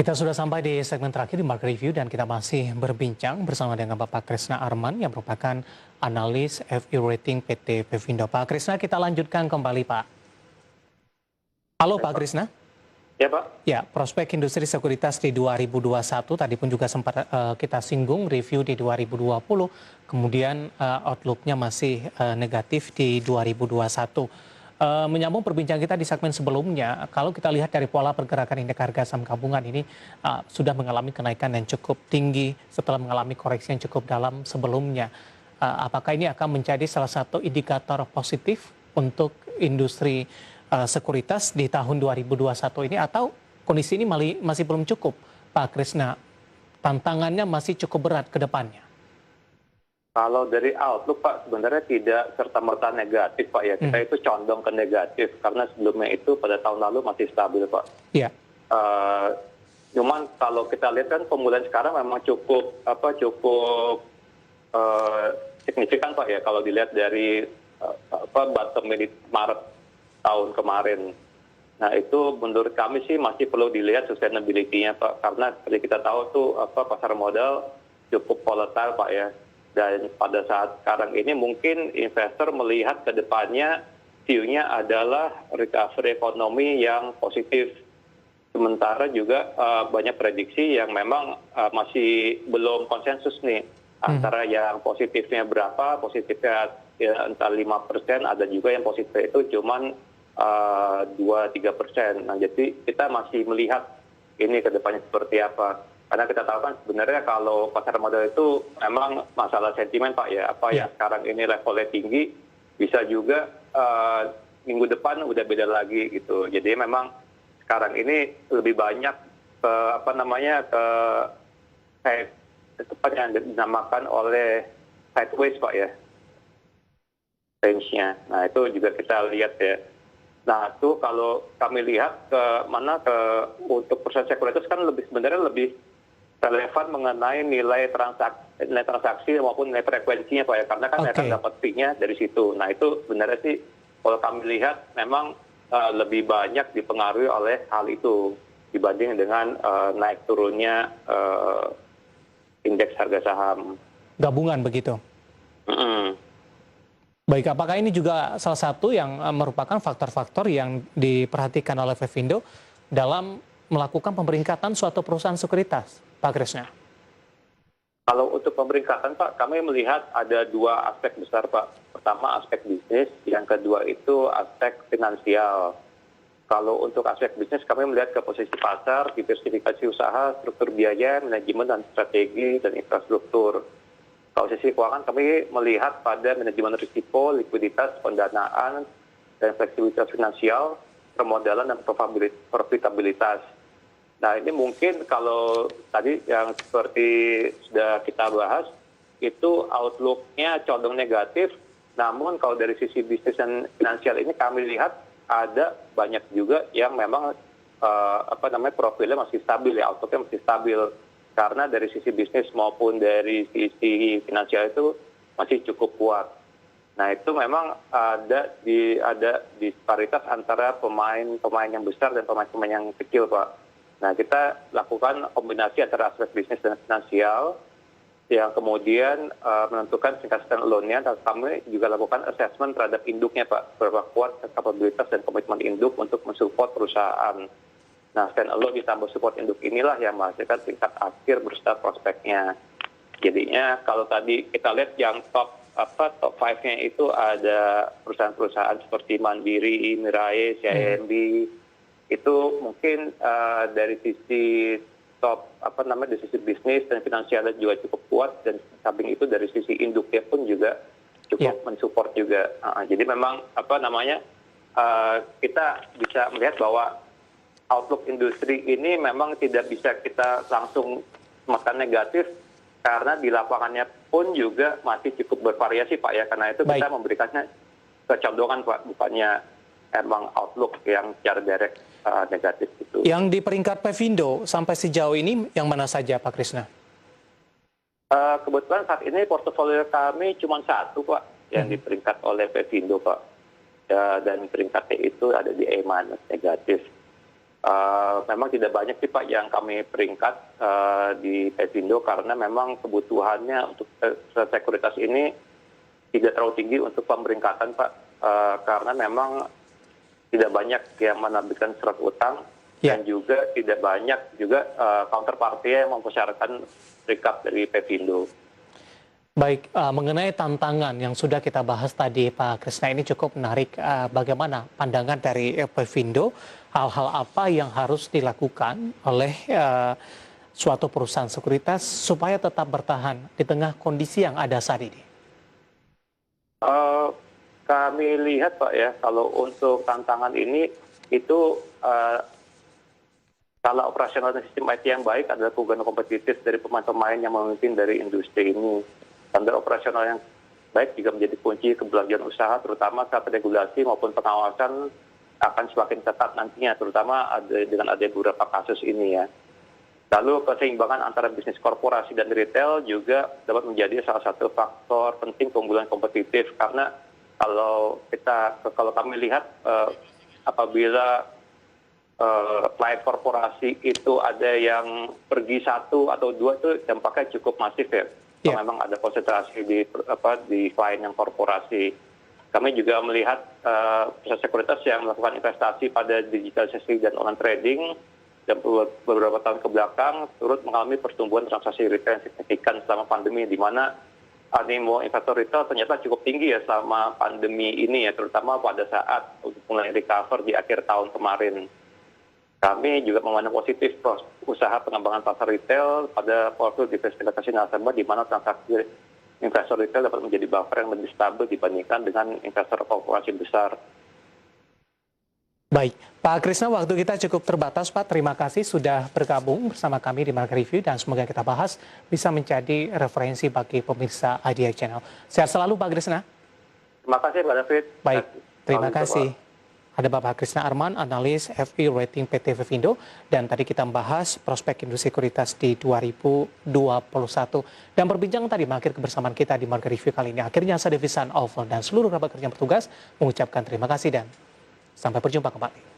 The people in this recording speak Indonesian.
Kita sudah sampai di segmen terakhir di Market Review dan kita masih berbincang bersama dengan Bapak Krisna Arman yang merupakan analis FI Rating PT Pevindo. Pak Krisna, kita lanjutkan kembali Pak. Halo Pak Krisna. Ya Pak. Ya, prospek industri sekuritas di 2021 tadi pun juga sempat kita singgung review di 2020, kemudian outlook-nya masih negatif di 2021. Menyambung perbincangan kita di segmen sebelumnya, kalau kita lihat dari pola pergerakan indeks harga saham gabungan ini sudah mengalami kenaikan yang cukup tinggi setelah mengalami koreksi yang cukup dalam sebelumnya. Apakah ini akan menjadi salah satu indikator positif untuk industri sekuritas di tahun 2021 ini atau kondisi ini masih belum cukup, Pak Krisna? Tantangannya masih cukup berat ke depannya. Kalau dari outlook Pak, sebenarnya tidak serta-merta negatif Pak ya. Kita itu condong ke negatif karena sebelumnya itu pada tahun lalu masih stabil Pak. Iya. Cuman kalau kita lihat kan pemulihan sekarang memang cukup signifikan Pak ya. Kalau dilihat dari bottom Maret tahun kemarin. Nah itu menurut kami sih masih perlu dilihat sustainability-nya Pak. Karena seperti kita tahu tuh pasar modal cukup volatile Pak ya. Dan pada saat sekarang ini mungkin investor melihat ke depannya view-nya adalah recovery ekonomi yang positif. Sementara juga banyak prediksi yang memang masih belum konsensus nih. Antara yang positifnya berapa, positifnya ya, entah 5%, ada juga yang positifnya itu cuman 2-3%. Nah jadi kita masih melihat ini ke depannya seperti apa. Karena kita tahu kan sebenarnya kalau pasar modal itu memang masalah sentimen Pak ya. Apa yang sekarang ini levelnya tinggi, bisa juga minggu depan udah beda lagi gitu. Jadi memang sekarang ini lebih banyak ke yang dinamakan oleh sideways Pak ya, range-nya. Nah itu juga kita lihat ya. Nah itu kalau kami lihat untuk perusahaan sekuritas kan sebenarnya lebih relevan mengenai nilai transaksi maupun nilai frekuensinya Pak ya, karena kan mereka dapat fee-nya dari situ. Nah itu sebenarnya sih kalau kami lihat memang lebih banyak dipengaruhi oleh hal itu dibanding dengan naik turunnya indeks harga saham gabungan begitu. Baik, apakah ini juga salah satu yang merupakan faktor-faktor yang diperhatikan oleh Pevindo dalam melakukan pemeringkatan suatu perusahaan sekuritas, Pak Krisna? Kalau untuk pemeringkatan Pak, kami melihat ada dua aspek besar Pak. Pertama aspek bisnis, yang kedua itu aspek finansial. Kalau untuk aspek bisnis kami melihat ke posisi pasar, diversifikasi usaha, struktur biaya, manajemen dan strategi, dan infrastruktur. Kalau sisi keuangan kami melihat pada manajemen risiko, likuiditas, pendanaan, dan fleksibilitas finansial, permodalan dan profitabilitas. Nah ini mungkin kalau tadi yang seperti sudah kita bahas, itu outlook-nya condong negatif, namun kalau dari sisi bisnis dan finansial ini kami lihat ada banyak juga yang memang profilnya masih stabil ya, outlook-nya masih stabil. Karena dari sisi bisnis maupun dari sisi finansial itu masih cukup kuat. Nah itu memang ada disparitas antara pemain yang besar dan pemain yang kecil Pak. Nah kita lakukan kombinasi antara aspek bisnis dan finansial yang kemudian menentukan tingkat stand-alone-nya, dan kami juga lakukan assessment terhadap induknya Pak, berapa kuat kapabilitas dan komitmen induk untuk mensupport perusahaan. Nah stand-alone ditambah support induk inilah yang menghasilkan tingkat akhir beserta prospeknya. Jadinya kalau tadi kita lihat yang top 5-nya itu ada perusahaan-perusahaan seperti Mandiri, Mirai, CIMB. Itu mungkin dari sisi dari sisi bisnis dan finansialnya juga cukup kuat, dan samping itu dari sisi induknya pun juga cukup mensupport juga. Jadi memang kita bisa melihat bahwa outlook industri ini memang tidak bisa kita langsung makan negatif, karena di lapangannya pun juga masih cukup bervariasi Pak ya. Karena itu kita memberikannya kecondongan Pak, bukannya emang outlook yang secara direct negatif itu. Yang di peringkat Pevindo sampai sejauh ini yang mana saja Pak Krisna? Kebetulan saat ini portofolio kami cuma satu Pak yang di peringkat oleh Pevindo Pak. Dan peringkatnya itu ada di E- negatif. Memang tidak banyak sih Pak yang kami peringkat di Pevindo karena memang kebutuhannya untuk sekuritas ini tidak terlalu tinggi untuk pemeringkatan Pak, karena memang tidak banyak yang menerbitkan surat utang dan juga tidak banyak juga counterparty yang mempersyaratkan recap dari Pevindo. Baik, mengenai tantangan yang sudah kita bahas tadi Pak Krisna, ini cukup menarik. Bagaimana pandangan dari Pevindo, hal-hal apa yang harus dilakukan oleh suatu perusahaan sekuritas supaya tetap bertahan di tengah kondisi yang ada saat ini? Kami lihat Pak ya, kalau untuk tantangan ini itu skala operasional dan sistem IT yang baik adalah keunggulan kompetitif dari pemain-pemain yang memimpin dari industri ini. Standar operasional yang baik juga menjadi kunci keberlanjutan usaha, terutama saat regulasi maupun pengawasan akan semakin ketat nantinya, terutama dengan ada beberapa kasus ini ya. Lalu keseimbangan antara bisnis korporasi dan retail juga dapat menjadi salah satu faktor penting keunggulan kompetitif, karena kalau kami lihat apabila klien korporasi itu ada yang pergi satu atau dua, itu dampaknya cukup masif ya. Kalau memang ada konsentrasi di klien yang korporasi. Kami juga melihat perusahaan sekuritas yang melakukan investasi pada digitalisasi dan online trading dan beberapa tahun ke belakang turut mengalami pertumbuhan transaksi retail yang signifikan selama pandemi, di mana animo investor retail ternyata cukup tinggi ya selama pandemi ini ya, terutama pada saat mulai recover di akhir tahun kemarin. Kami juga memandang positif usaha pengembangan pasar retail pada portfolio diversifikasi nasabah, di mana transaksi investor retail dapat menjadi buffer yang lebih stabil dibandingkan dengan investor korporasi besar. Baik, Pak Krisna, waktu kita cukup terbatas Pak. Terima kasih sudah bergabung bersama kami di Market Review dan semoga kita bahas bisa menjadi referensi bagi pemirsa IDI Channel. Sehat selalu Pak Krisna. Terima kasih Pak David. Baik, terima kasih. Ada Bapak Krisna Arman, analis FI Rating PT Pevindo, dan tadi kita membahas prospek industri sekuritas di 2021. Dan berbincang tadi mengakhir kebersamaan kita di Market Review kali ini. Akhirnya saya Devisan Alfon dan seluruh kerabat kerja yang bertugas mengucapkan terima kasih dan sampai berjumpa kembali.